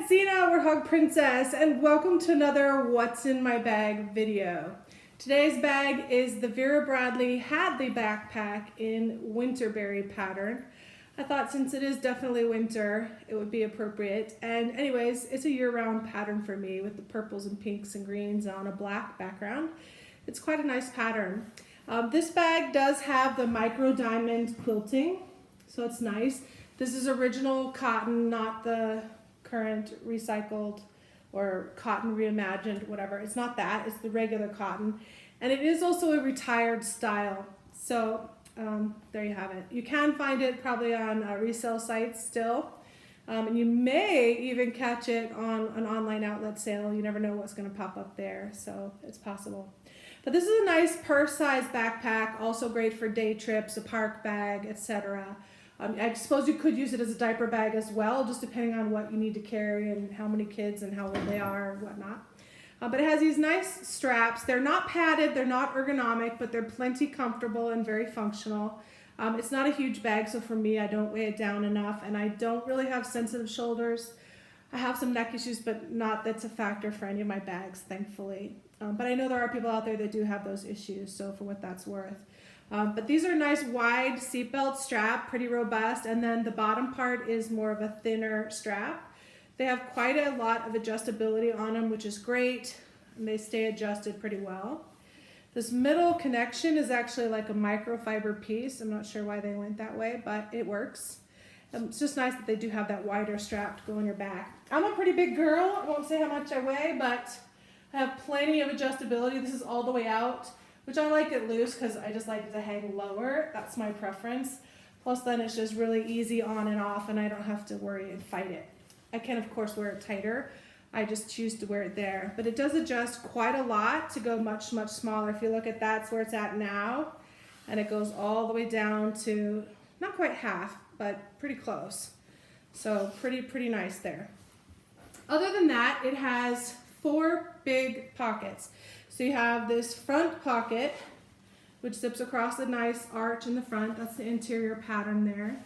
it's Zena, Warthog Princess, and welcome to another What's in My Bag video. Today's bag is the Vera Bradley Hadley Backpack in Winterberry pattern. I thought since it is definitely winter, it would be appropriate. And anyways, it's a year-round pattern for me with the purples and pinks and greens on a black background. It's quite a nice pattern. This bag does have the micro diamond quilting, so it's nice. This is original cotton, not the current recycled or cotton reimagined, whatever. It's not that, it's the regular cotton. And it is also a retired style. So there you have it. You can find it probably on resale sites still. And you may even catch it on an online outlet sale. You never know what's going to pop up there, so it's possible. But this is a nice purse-sized backpack, also great for day trips, a park bag, etc. I suppose you could use it as a diaper bag as well, just depending on what you need to carry and how many kids and how old they are and whatnot. But it has these nice straps. They're not padded, they're not ergonomic, but they're plenty comfortable and very functional. It's not a huge bag, so for me, I don't weigh it down enough, and I don't really have sensitive shoulders. I have some neck issues, but not that's a factor for any of my bags, thankfully. But I know there are people out there that do have those issues, so for what that's worth. But these are nice wide seatbelt strap, pretty robust, and then the bottom part is more of a thinner strap. They have quite a lot of adjustability on them, which is great, and they stay adjusted pretty well. This middle connection is actually like a microfiber piece. I'm not sure why they went that way, but it works. It's just nice that they do have that wider strap to go on your back. I'm a pretty big girl. I won't say how much I weigh, but I have plenty of adjustability. This is all the way out, which I like it loose because I just like it to hang lower. That's my preference. Plus then it's just really easy on and off and I don't have to worry and fight it. I can of course wear it tighter. I just choose to wear it there. But it does adjust quite a lot to go much, much smaller. If you look at that's where it's at now. And it goes all the way down to not quite half, but pretty close. So pretty nice there. Other than that, it has 4 big pockets. So you have this front pocket, which zips across a nice arch in the front. That's the interior pattern there.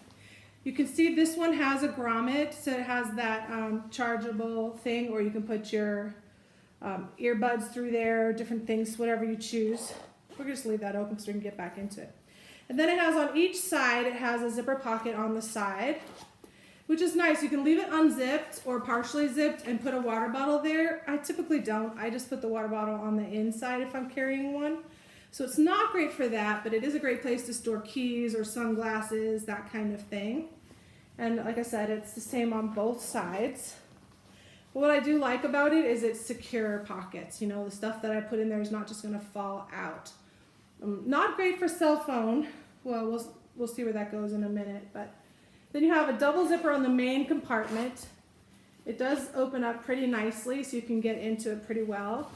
You can see this one has a grommet, so it has that chargeable thing, or you can put your earbuds through there, different things, whatever you choose. We're going to just leave that open so we can get back into it. And then it has on each side, it has a zipper pocket on the side, which is nice. You can leave it unzipped or partially zipped and put a water bottle there. I typically don't. I just put the water bottle on the inside if I'm carrying one. So it's not great for that, but it is a great place to store keys or sunglasses, that kind of thing. And like I said, it's the same on both sides. But what I do like about it is it's secure pockets. You know, the stuff that I put in there is not just going to fall out. Not great for cell phone. Well, we'll see where that goes in a minute, but then you have a double zipper on the main compartment. It does open up pretty nicely so you can get into it pretty well.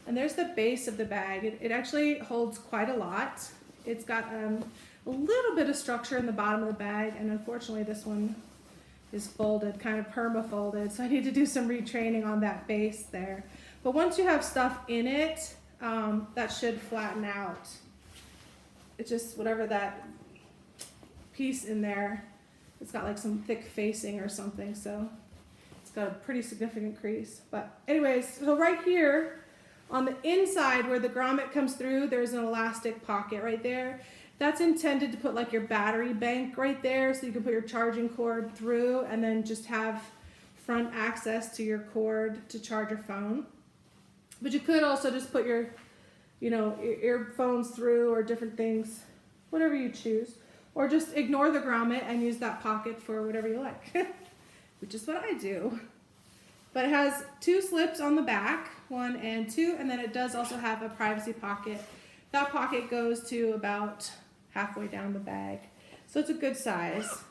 And there's the base of the bag. It actually holds quite a lot. It's got a little bit of structure in the bottom of the bag, and unfortunately this one is folded, kind of perma-folded, so I need to do some retraining on that base there. But once you have stuff in it, that should flatten out. It's just whatever that piece in there, it's got like some thick facing or something, so it's got a pretty significant crease. But anyways, so right here on the inside where the grommet comes through, there's an elastic pocket right there. That's intended to put like your battery bank right there so you can put your charging cord through and then just have front access to your cord to charge your phone. But you could also just put your, you know, earphones through or different things, whatever you choose. Or just ignore the grommet and use that pocket for whatever you like, which is what I do. But it has 2 slips on the back, 1 and 2, and then it does also have a privacy pocket. That pocket goes to about halfway down the bag. So it's a good size.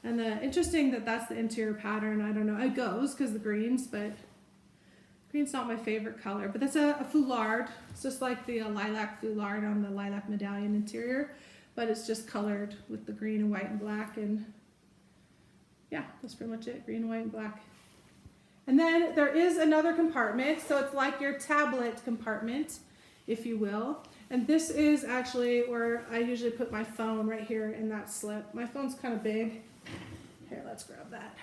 And interesting that that's the interior pattern. I don't know, it goes because the greens, but green's not my favorite color. But that's a foulard. It's just like the lilac foulard on the lilac medallion interior. But it's just colored with the green and white and black, and yeah, that's pretty much it, green, white, and black. And then there is another compartment, so it's like your tablet compartment, if you will. And this is actually where I usually put my phone, right here in that slip. My phone's kind of big. Here, let's grab that.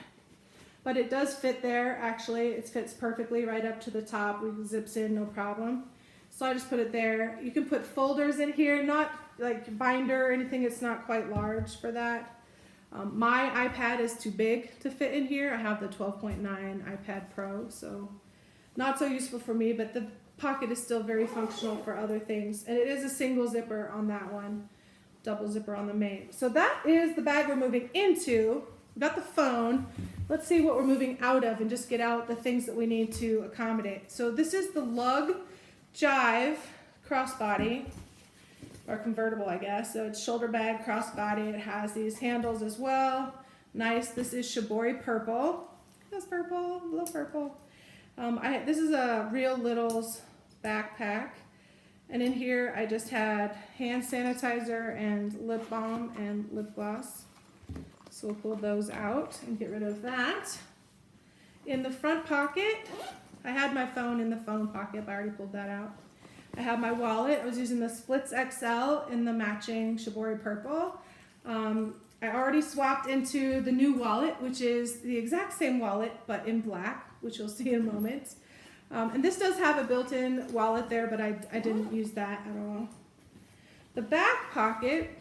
but it does fit there. Actually, it fits perfectly right up to the top. It zips in, no problem. So I just put it there. You can put folders in here, not like binder or anything. It's not quite large for that. My iPad is too big to fit in here. I have the 12.9 iPad Pro, so not so useful for me, but the pocket is still very functional for other things. And it is a single zipper on that one, double zipper on the main. So that is the bag we're moving into. We got the phone. Let's see what we're moving out of and just get out the things that we need to accommodate. So this is the Lug Jive crossbody, or convertible, I guess. So it's shoulder bag, crossbody. It has these handles as well. Nice. This is Shibori Purple. That's purple. Love purple. This is a Real Littles backpack. And in here, I just had hand sanitizer and lip balm and lip gloss. So we'll pull those out and get rid of that. In the front pocket, I had my phone in the phone pocket, but I already pulled that out. I have my wallet. I was using the Splits XL in the matching Shibori Purple. I already swapped into the new wallet, which is the exact same wallet, but in black, which you'll see in a moment. And this does have a built-in wallet there, but I didn't use that at all. The back pocket,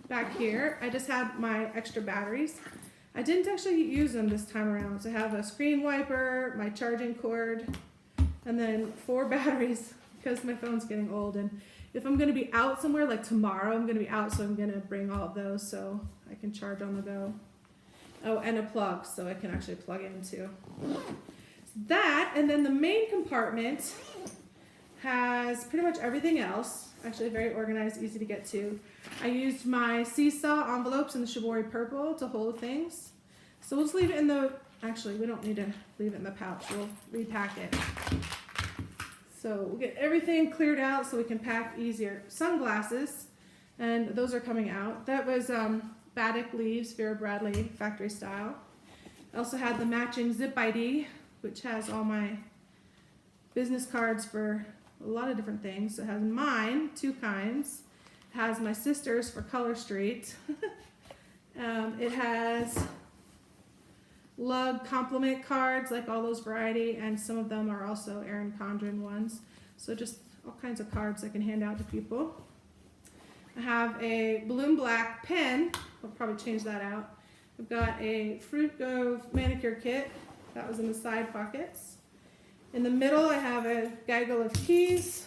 back here, I just had my extra batteries. I didn't actually use them this time around. So I have a screen wiper, my charging cord, and then 4 batteries because my phone's getting old. And if I'm gonna be out somewhere, like tomorrow, I'm gonna be out, so I'm gonna bring all of those so I can charge on the go. Oh, and a plug, so I can actually plug in too. That, and then the main compartment has pretty much everything else. Actually very organized, easy to get to. I used my Seesaw envelopes in the Shibori Purple to hold things. So we'll just leave it in the, actually we don't need to leave it in the pouch, we'll repack it. So we'll get everything cleared out so we can pack easier. Sunglasses, and those are coming out. That was Batik Leaves, Vera Bradley factory style. I also had the matching Zip ID, which has all my business cards for a lot of different things. So it has mine, 2 kinds. It has my sister's for Color Street. It has Lug compliment cards, like all those variety, and some of them are also Erin Condren ones. So just all kinds of cards I can hand out to people. I have a balloon black pen. I'll probably change that out. I've got a Fruit Grove manicure kit. That was in the side pockets. In the middle, I have a gaggle of keys.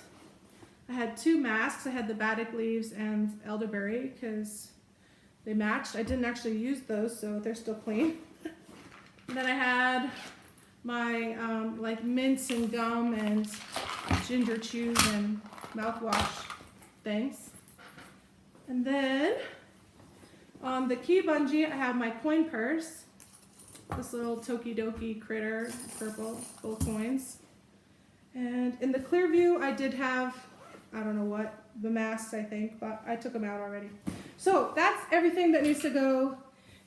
I had 2 masks. I had the Batik Leaves and Elderberry because they matched. I didn't actually use those, so they're still clean. And then I had my like mints and gum and ginger chews and mouthwash things. And then on the key bungee, I have my coin purse. This little Tokidoki critter, purple, full of coins. And in the clear view, I did have, I don't know what, the masks, I think, but I took them out already. So that's everything that needs to go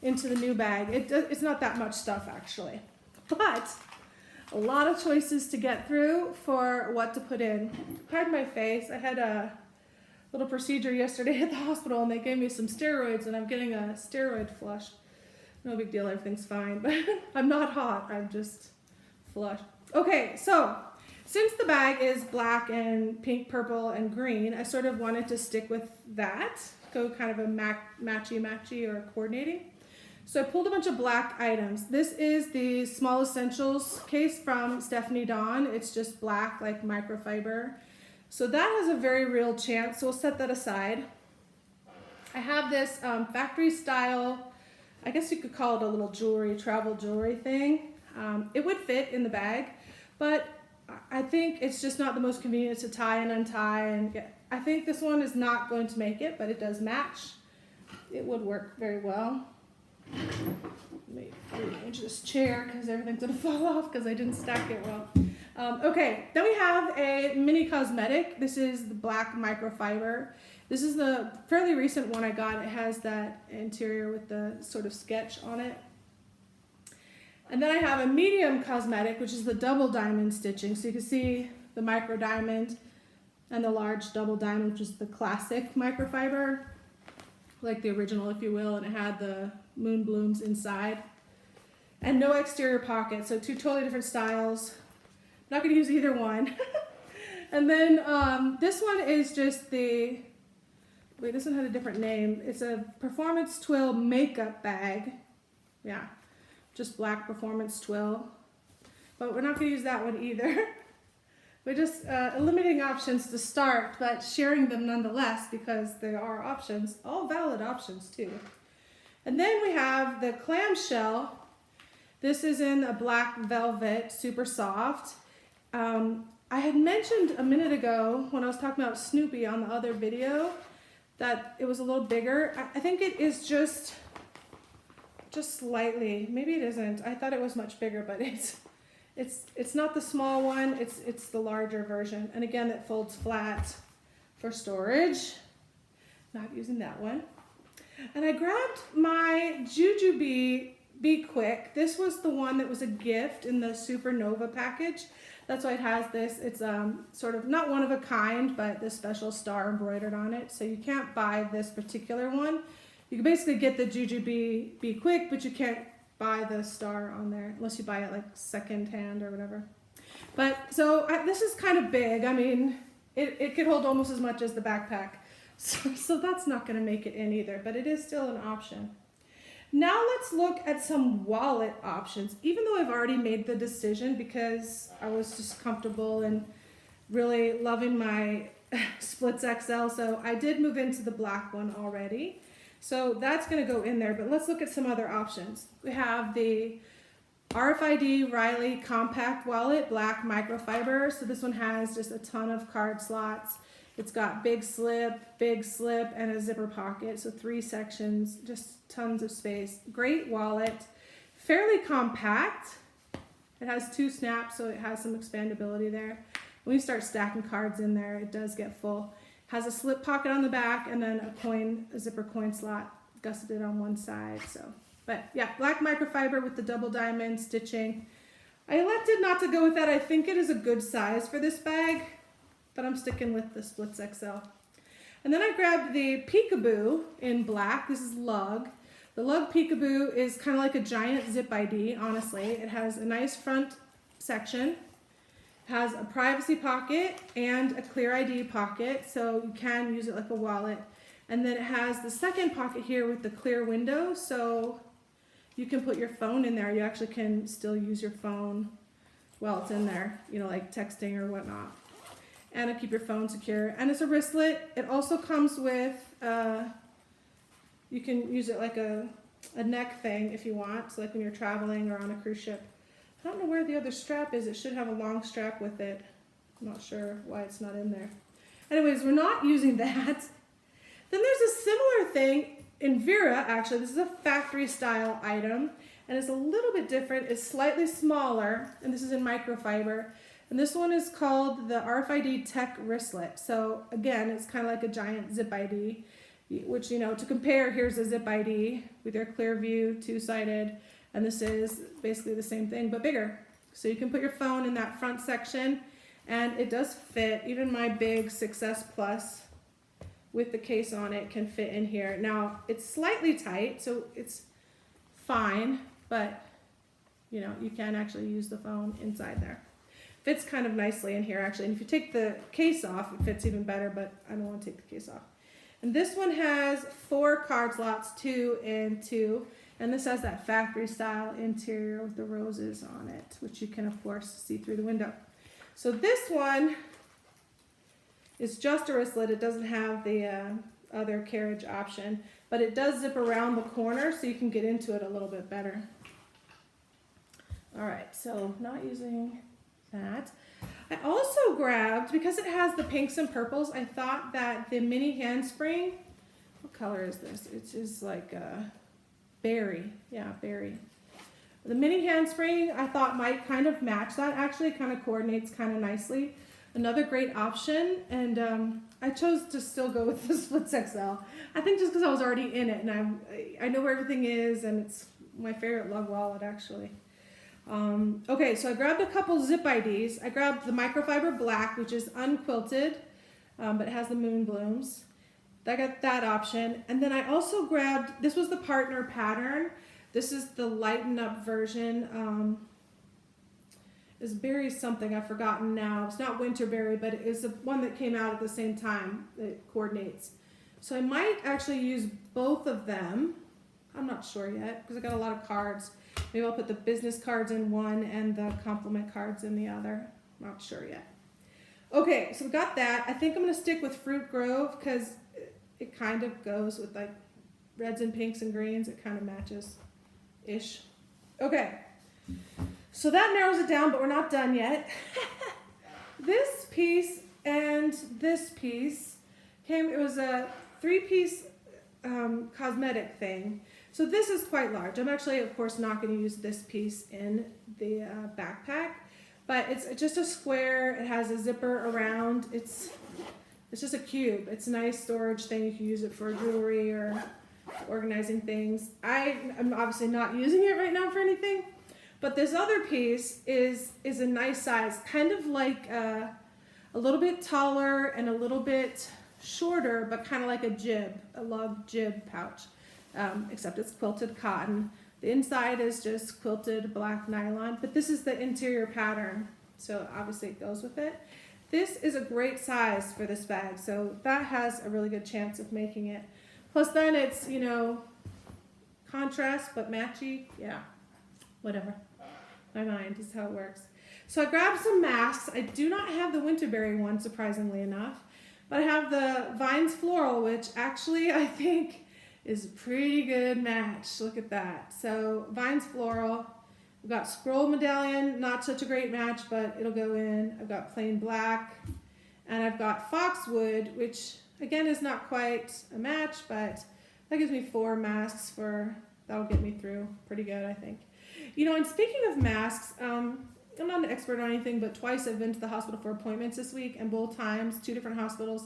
into the new bag. It's not that much stuff, actually, but a lot of choices to get through for what to put in. Pardon my face. I had a little procedure yesterday at the hospital, and they gave me some steroids, and I'm getting a steroid flush. No big deal, everything's fine, but I'm not hot, I'm just flushed. Okay, so since the bag is black and pink, purple, and green, I sort of wanted to stick with that, go kind of a matchy or coordinating. So I pulled a bunch of black items. This is the Small Essentials case from Stephanie Dawn. It's just black, like microfiber. So that has a very real chance, so we'll set that aside. I have this factory style, I guess you could call it a little jewelry, travel jewelry thing. It would fit in the bag, but I think it's just not the most convenient to tie and untie and get. I think this one is not going to make it, but it does match. It would work very well. Let me rearrange this chair because everything's gonna fall off because I didn't stack it well. Okay, then we have a mini Cosmetic. This is the black microfiber. This is the fairly recent one I got. It has that interior with the sort of sketch on it. And then I have a medium Cosmetic, which is the double diamond stitching. So you can see the micro diamond and the large double diamond, which is the classic microfiber, like the original, if you will, and it had the moon blooms inside. and no exterior pocket. So two totally different styles. Not going to use either one. And then this one is just the, wait, this one had a different name. It's a Performance Twill makeup bag. Yeah, just black Performance Twill. But we're not going to use that one either. We're just eliminating options to start, but sharing them nonetheless because there are options, all valid options too. And then we have the Clamshell. This is in a black velvet, super soft. I had mentioned a minute ago when I was talking about Snoopy on the other video that it was a little bigger. I think it is just slightly, maybe it isn't. I thought it was much bigger, but it's not the small one, it's the larger version. And again, it folds flat for storage. Not using that one. And I grabbed my Jujubee Be Quick. This was the one that was a gift in the Supernova package. That's why it has this. It's sort of not one of a kind, but this special star embroidered on it. So you can't buy this particular one. You can basically get the Jujubee Be Quick, but you can't buy the star on there unless you buy it like second hand or whatever. But so this is kind of big. I mean, it could hold almost as much as the backpack. So that's not going to make it in either, but it is still an option. Now let's look at some wallet options, even though I've already made the decision because I was just comfortable and really loving my Splits XL. So I did move into the black one already. So that's going to go in there, but let's look at some other options. We have the RFID Riley Compact Wallet, black microfiber. So this one has just a ton of card slots. It's got big slip, and a zipper pocket. So 3 sections, just tons of space. Great wallet, fairly compact. It has 2 snaps, so it has some expandability there. When you start stacking cards in there, it does get full. Has a slip pocket on the back and then a zipper coin slot gusseted on one side. So, but yeah, black microfiber with the double diamond stitching. I elected not to go with that. I think it is a good size for this bag, but I'm sticking with the Splits XL. And then I grabbed the Peekaboo in black. This is Lug. The Lug Peekaboo is kind of like a giant zip ID, honestly. It has a nice front section. Has a privacy pocket and a clear ID pocket, so you can use it like a wallet. And then it has the second pocket here with the clear window, so you can put your phone in there. You actually can still use your phone while it's in there, you know, like texting or whatnot. And it'll keep your phone secure. And it's a wristlet. It also comes with, you can use it like a neck thing if you want, so like when you're traveling or on a cruise ship. I don't know where the other strap is. It should have a long strap with it. I'm not sure why it's not in there. Anyways, we're not using that. Then there's a similar thing in Vera, actually. This is a factory style item, and it's a little bit different. It's slightly smaller, and this is in microfiber. And this one is called the RFID Tech Wristlet. So again, it's kind of like a giant zip ID, which, you know, to compare, here's a zip ID with your clear view, 2-sided. And this is basically the same thing, but bigger. So you can put your phone in that front section, and it does fit. Even my big Success Plus with the case on it can fit in here. Now, it's slightly tight, so it's fine, but, you know, you can actually use the phone inside there. Fits kind of nicely in here, actually. And if you take the case off, it fits even better, but I don't want to take the case off. And this one has 4 card slots, 2 and 2. And this has that factory style interior with the roses on it, which you can of course see through the window. So this one is just a wristlet. It doesn't have the other carriage option, but it does zip around the corner so you can get into it a little bit better. All right, so not using that. I also grabbed, because it has the pinks and purples, I thought that the mini handspring, what color is this? It is like berry. Yeah, berry. The mini handspring I thought might kind of match that. Actually, kind of coordinates kind of nicely. Another great option, and I chose to still go with the Splits XL. I think just because I was already in it, and I know where everything is, and it's my favorite Lug wallet actually. Okay, so I grabbed a couple zip IDs. I grabbed the microfiber black, which is unquilted, but it has the moon blooms. I got that option. And then I also grabbed, this was the partner pattern. This is the Lighten Up version. It's berry something, I've forgotten now. It's not Winterberry, but it is the one that came out at the same time. It coordinates. So I might actually use both of them. I'm not sure yet because I got a lot of cards. Maybe I'll put the business cards in one and the compliment cards in the other. Not sure yet. Okay, so we got that. I think I'm going to stick with Fruit Grove because it kind of goes with like reds and pinks and greens. It kind of matches-ish. Okay, so that narrows it down, but we're not done yet. This piece and this piece it was a 3-piece cosmetic thing. So this is quite large. I'm actually, of course, not going to use this piece in the backpack, but it's just a square. It has a zipper around. It's just a cube. It's a nice storage thing. You can use it for jewelry or organizing things. I'm obviously not using it right now for anything, but this other piece is a nice size, kind of like a little bit taller and a little bit shorter, but kind of like a Lug Jive pouch, except it's quilted cotton. The inside is just quilted black nylon, but this is the interior pattern, so obviously it goes with it. This is a great size for this bag, so that has a really good chance of making it. Plus then it's, you know, contrast but matchy. Yeah, whatever. My mind is how it works. So I grabbed some masks. I do not have the Winterberry one, surprisingly enough. But I have the Vines Floral, which actually I think is a pretty good match. Look at that. So Vines Floral. We've got Scroll Medallion, not such a great match, but it'll go in. I've got Plain Black. And I've got Foxwood, which again is not quite a match, but that gives me 4 masks that'll get me through pretty good, I think. You know, and speaking of masks, I'm not an expert on anything, but twice I've been to the hospital for appointments this week, and both times, 2 different hospitals,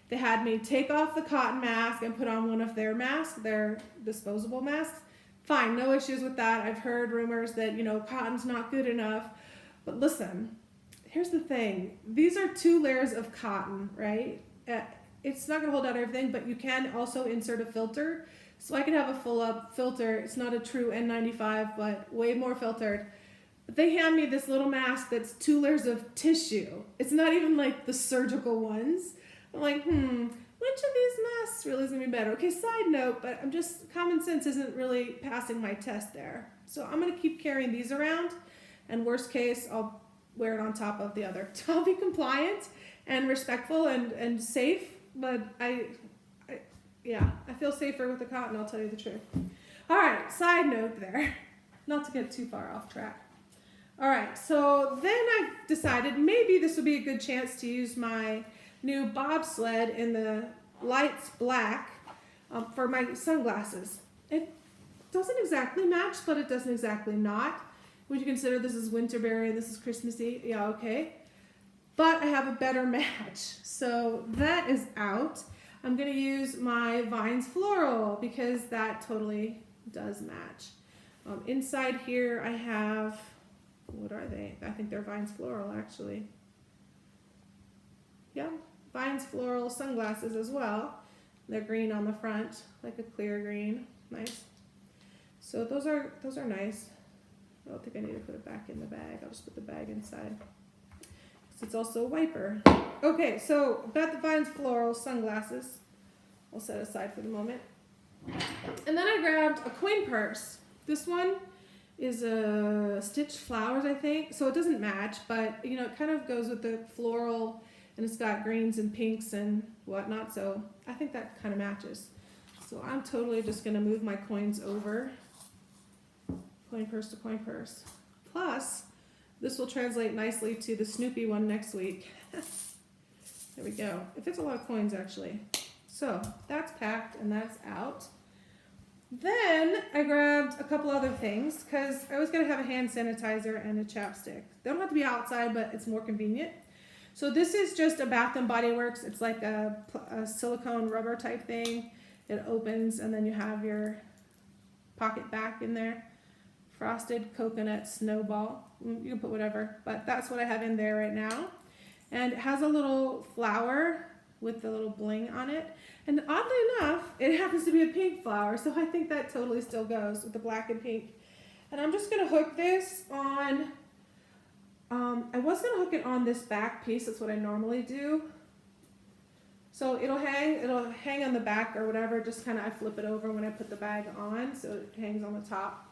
they had me take off the cotton mask and put on one of their masks, their disposable masks. Fine, no issues with that. I've heard rumors that, you know, cotton's not good enough. But listen, here's the thing. These are 2 layers of cotton, right? It's not going to hold out everything, but you can also insert a filter. So I can have a full-up filter. It's not a true N95, but way more filtered. But they hand me this little mask that's 2 layers of tissue. It's not even like the surgical ones. I'm like, which of these masks really is going to be better? Okay, side note, but common sense isn't really passing my test there. So I'm going to keep carrying these around, and worst case, I'll wear it on top of the other. I'll be compliant and respectful and safe, but I feel safer with the cotton, I'll tell you the truth. All right, side note there, not to get too far off track. All right, so then I decided maybe this would be a good chance to use my new bobsled in the lights black for my sunglasses. It doesn't exactly match, but it doesn't exactly not. Would you consider this is Winterberry and this is Christmassy? Yeah, okay. But I have a better match. So that is out. I'm going to use my Vines Floral because that totally does match. Inside here I have, what are they? I think they're Vines Floral actually. Yeah, Vines Floral sunglasses as well. They're green on the front, like a clear green. Nice. So those are nice. I don't think I need to put it back in the bag. I'll just put the bag inside. It's also a wiper. Okay, so got the Vines Floral sunglasses. I'll set aside for the moment. And then I grabbed a coin purse. This one is a stitched flowers, I think. So it doesn't match, but you know, it kind of goes with the floral, and it's got greens and pinks and whatnot. So I think that kind of matches. So I'm totally just gonna move my coins over. Coin purse to coin purse. Plus, this will translate nicely to the Snoopy one next week. There we go. It fits a lot of coins actually. So that's packed and that's out. Then I grabbed a couple other things because I was going to have a hand sanitizer and a chapstick. They don't have to be outside, but it's more convenient. So this is just a Bath & Body Works. It's like a silicone rubber type thing. It opens and then you have your pocket back in there. Frosted coconut snowball. You can put whatever, but that's what I have in there right now. And it has a little flower with the little bling on it. And oddly enough, it happens to be a pink flower, so I think that totally still goes with the black and pink. And I'm just gonna hook this on, I was gonna hook it on this back piece, that's what I normally do. So it'll hang on the back or whatever, just kind of I flip it over when I put the bag on, so it hangs on the top.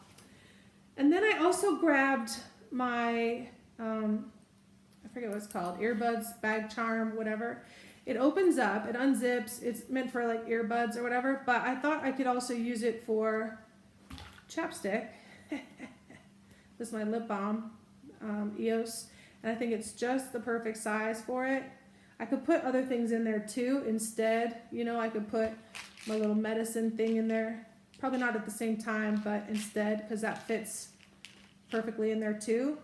And then I also grabbed my, I forget what it's called, earbuds, bag charm, whatever. It opens up, it unzips, it's meant for like earbuds or whatever, but I thought I could also use it for chapstick. This is my lip balm, EOS, and I think it's just the perfect size for it. I could put other things in there too instead. You know, I could put my little medicine thing in there. Probably not at the same time, but instead, because that fits perfectly in there too.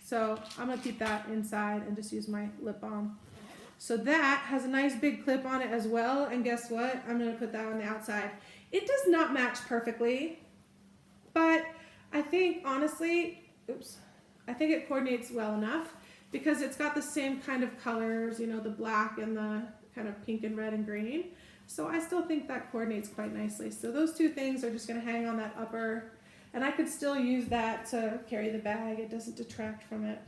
So I'm gonna keep that inside and just use my lip balm. So that has a nice big clip on it as well. And guess what? I'm gonna put that on the outside. It does not match perfectly, but I think honestly, I think it coordinates well enough because it's got the same kind of colors, you know, the black and the kind of pink and red and green. So I still think that coordinates quite nicely. So those two things are just gonna hang on that upper, and I could still use that to carry the bag. It doesn't detract from it.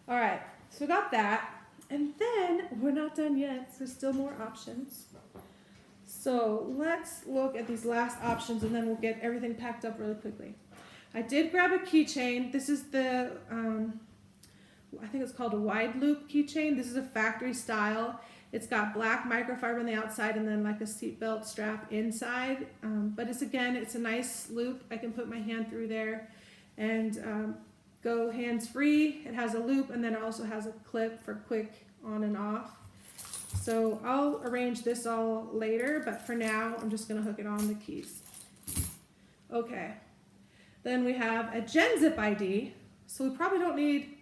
All right, so we got that. And then we're not done yet, so still more options. So let's look at these last options and then we'll get everything packed up really quickly. I did grab a keychain. This is the, I think it's called a wide loop keychain. This is a factory style. It's got black microfiber on the outside and then like a seatbelt strap inside. But it's a nice loop. I can put my hand through there and go hands-free. It has a loop and then it also has a clip for quick on and off. So I'll arrange this all later, but for now, I'm just gonna hook it on the keys. Okay, then we have a Jenn zip ID. So we probably don't need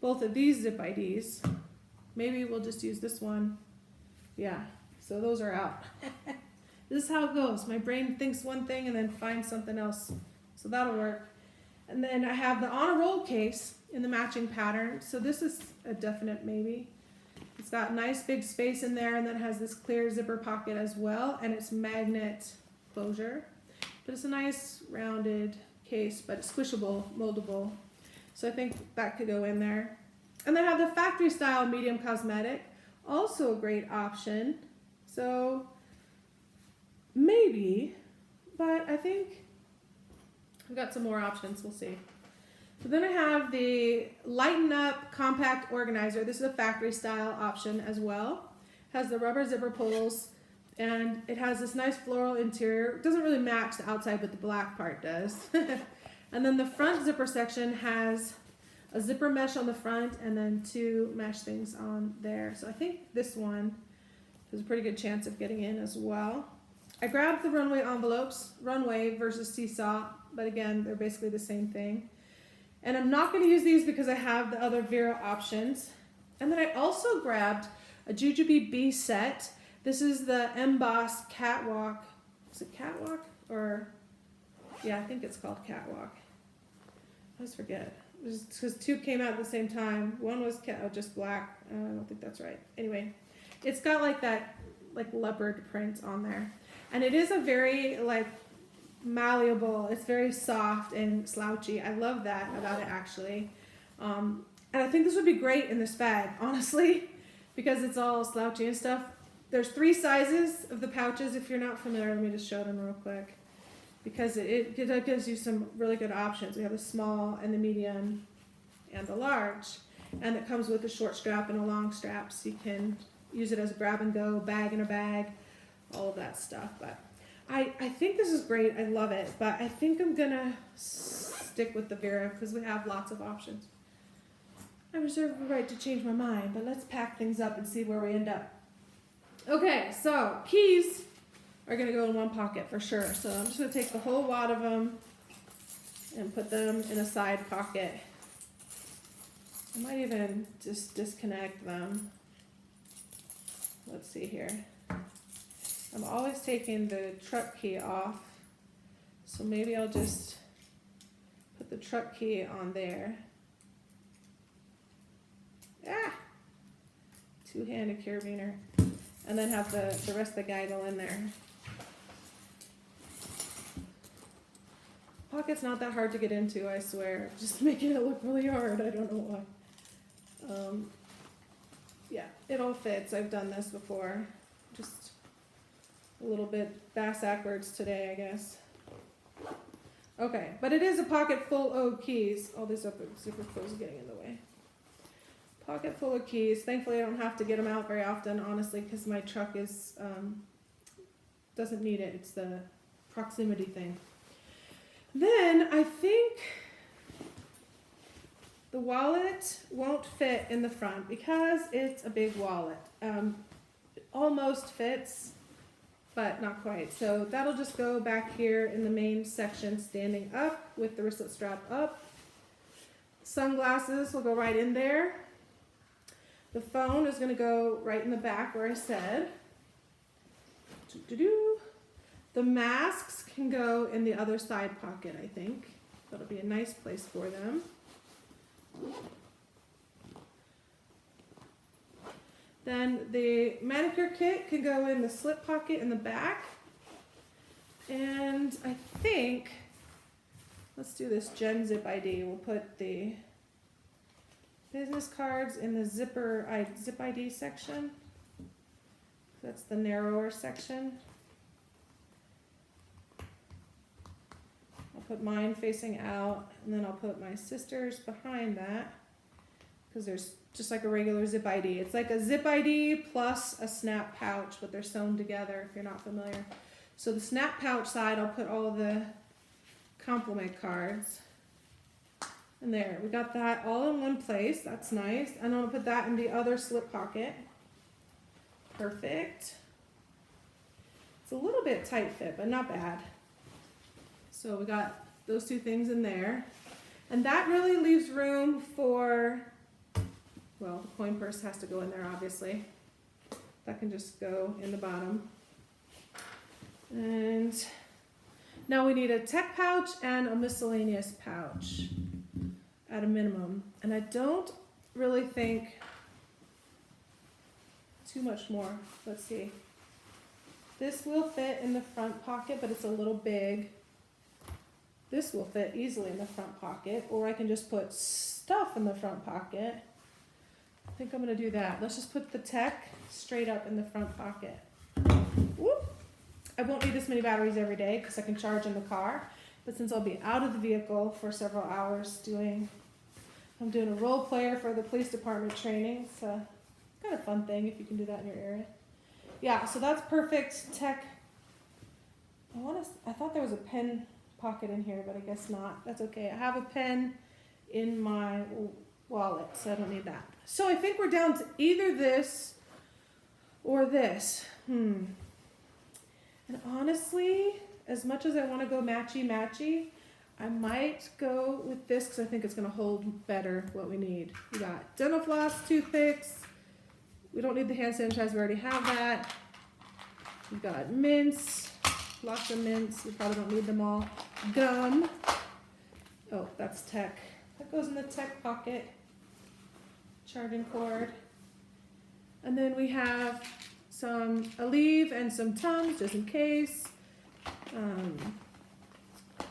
both of these zip IDs. Maybe we'll just use this one. Yeah, so those are out. This is how it goes. My brain thinks one thing and then finds something else. So that'll work. And then I have the on a roll case in the matching pattern. So this is a definite maybe. It's got nice big space in there and then has this clear zipper pocket as well. And it's magnet closure. But it's a nice rounded case, but it's squishable, moldable. So I think that could go in there. And then I have the factory style medium cosmetic. Also a great option. So maybe, but I think I've got some more options, we'll see. So then I have the Lighten Up Compact Organizer. This is a factory style option as well. Has the rubber zipper pulls and it has this nice floral interior. It doesn't really match the outside, but the black part does. And then the front zipper section has a zipper mesh on the front and then two mesh things on there. So I think this one has a pretty good chance of getting in as well. I grabbed the runway envelopes, runway versus seesaw, but again, they're basically the same thing. And I'm not going to use these because I have the other Vera options. And then I also grabbed a Jujubee B set. This is the embossed catwalk. Is it catwalk? Or, yeah, I think it's called catwalk. I always forget. Because two came out at the same time. One was just black. I don't think that's right. Anyway, it's got like that like leopard print on there. And it is a very like malleable, it's very soft and slouchy. I love that about it actually. And I think this would be great in this bag, honestly, because it's all slouchy and stuff. There's 3 sizes of the pouches. If you're not familiar, let me just show them real quick. Because it gives you some really good options. We have the small and the medium and the large. And it comes with a short strap and a long strap, so you can use it as a grab and go, bag in a bag, all of that stuff. But I think this is great. I love it. But I think I'm going to stick with the Vera because we have lots of options. I reserve the right to change my mind, but let's pack things up and see where we end up. Okay, so keys are going to go in one pocket for sure. So I'm just going to take the whole wad of them and put them in a side pocket. I might even just disconnect them. Let's see here. I'm always taking the truck key off. So maybe I'll just put the truck key on there. Ah! two-handed carabiner, and then have the rest of the gaggle in there. Pocket's not that hard to get into, I swear. Just making it look really hard. I don't know why. Yeah, it all fits. I've done this before. Just a little bit backwards today, I guess. Okay, but it is a pocket full of keys. All these zipper clothes are getting in the way. Pocket full of keys. Thankfully, I don't have to get them out very often, honestly, because my truck is doesn't need it. It's the proximity thing. Then I think the wallet won't fit in the front because it's a big wallet. It almost fits, but not quite. So that'll just go back here in the main section, standing up with the wristlet strap up. Sunglasses will go right in there. The phone is going to go right in the back where I said. The masks can go in the other side pocket, I think. That'll be a nice place for them. Then the manicure kit can go in the slip pocket in the back. And I think, let's do this Jenn zip ID. We'll put the business cards in the zip ID section. That's the narrower section. I'll put mine facing out, and then I'll put my sister's behind that, because there's just like a regular zip ID. It's like a zip ID plus a snap pouch, but they're sewn together if you're not familiar. So the snap pouch side, I'll put all the compliment cards. And there, we got that all in one place. That's nice. And I'll put that in the other slip pocket. Perfect. It's a little bit tight fit, but not bad. So we got those two things in there. And that really leaves room for, well, the coin purse has to go in there, obviously. That can just go in the bottom. And now we need a tech pouch and a miscellaneous pouch at a minimum. And I don't really think too much more. Let's see. This will fit in the front pocket, but it's a little big. This will fit easily in the front pocket, or I can just put stuff in the front pocket. I think I'm going to do that. Let's just put the tech straight up in the front pocket. Whoop. I won't need this many batteries every day because I can charge in the car. But since I'll be out of the vehicle for several hours I'm doing a role player for the police department training. It's kind of a fun thing if you can do that in your area. Yeah, so that's perfect. Tech. I thought there was a pen pocket in here, but I guess not. That's okay. I have a pen in my wallet, so I don't need that. So I think we're down to either this or this. And honestly, as much as I want to go matchy-matchy, I might go with this because I think it's going to hold better what we need. We got dental floss, toothpicks. We don't need the hand sanitizer. We already have that. We've got mints. Lots of mints. We probably don't need them all. Gum. Oh, that's tech. That goes in the tech pocket. Charging cord. And then we have some Aleve and some Tums just in case.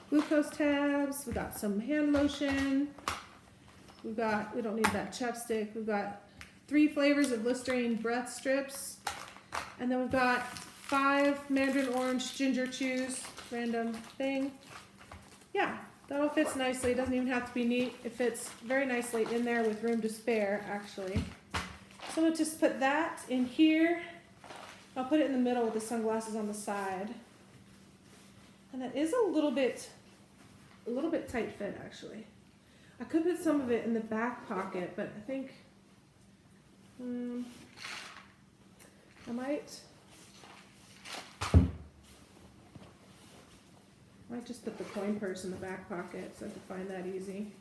Glucose tabs. We got some hand lotion. We don't need that chapstick. We've got 3 flavors of Listerine breath strips. And then we've got 5 mandarin orange ginger chews. Random thing. Yeah, that all fits nicely. It doesn't even have to be neat. It fits very nicely in there with room to spare, actually. So I'm going to just put that in here. I'll put it in the middle with the sunglasses on the side. And that is a little bit tight fit, actually. I could put some of it in the back pocket, but I think I might just put the coin purse in the back pocket so I can find that easy.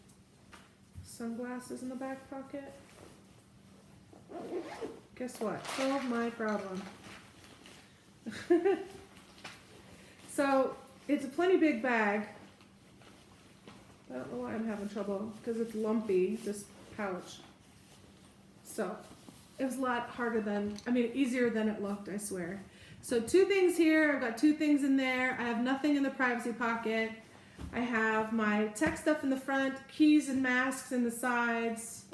Sunglasses in the back pocket. Guess what? Solve my problem. So it's a plenty big bag. I don't know why I'm having trouble because it's lumpy, this pouch. So it was a lot harder than, I mean, easier than it looked, I swear. So 2 things here, I've got 2 things in there. I have nothing in the privacy pocket. I have my tech stuff in the front, keys and masks in the sides.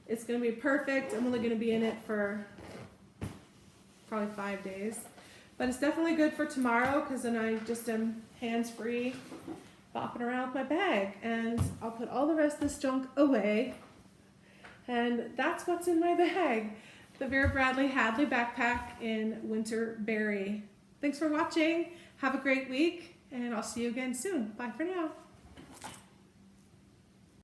It's gonna be perfect. I'm only gonna be in it for probably 5 days. But it's definitely good for tomorrow because then I just am hands-free, bopping around with my bag. And I'll put all the rest of this junk away. And that's what's in my bag. The Vera Bradley Hadley Backpack in Winterberry. Thanks for watching. Have a great week, and I'll see you again soon. Bye for now.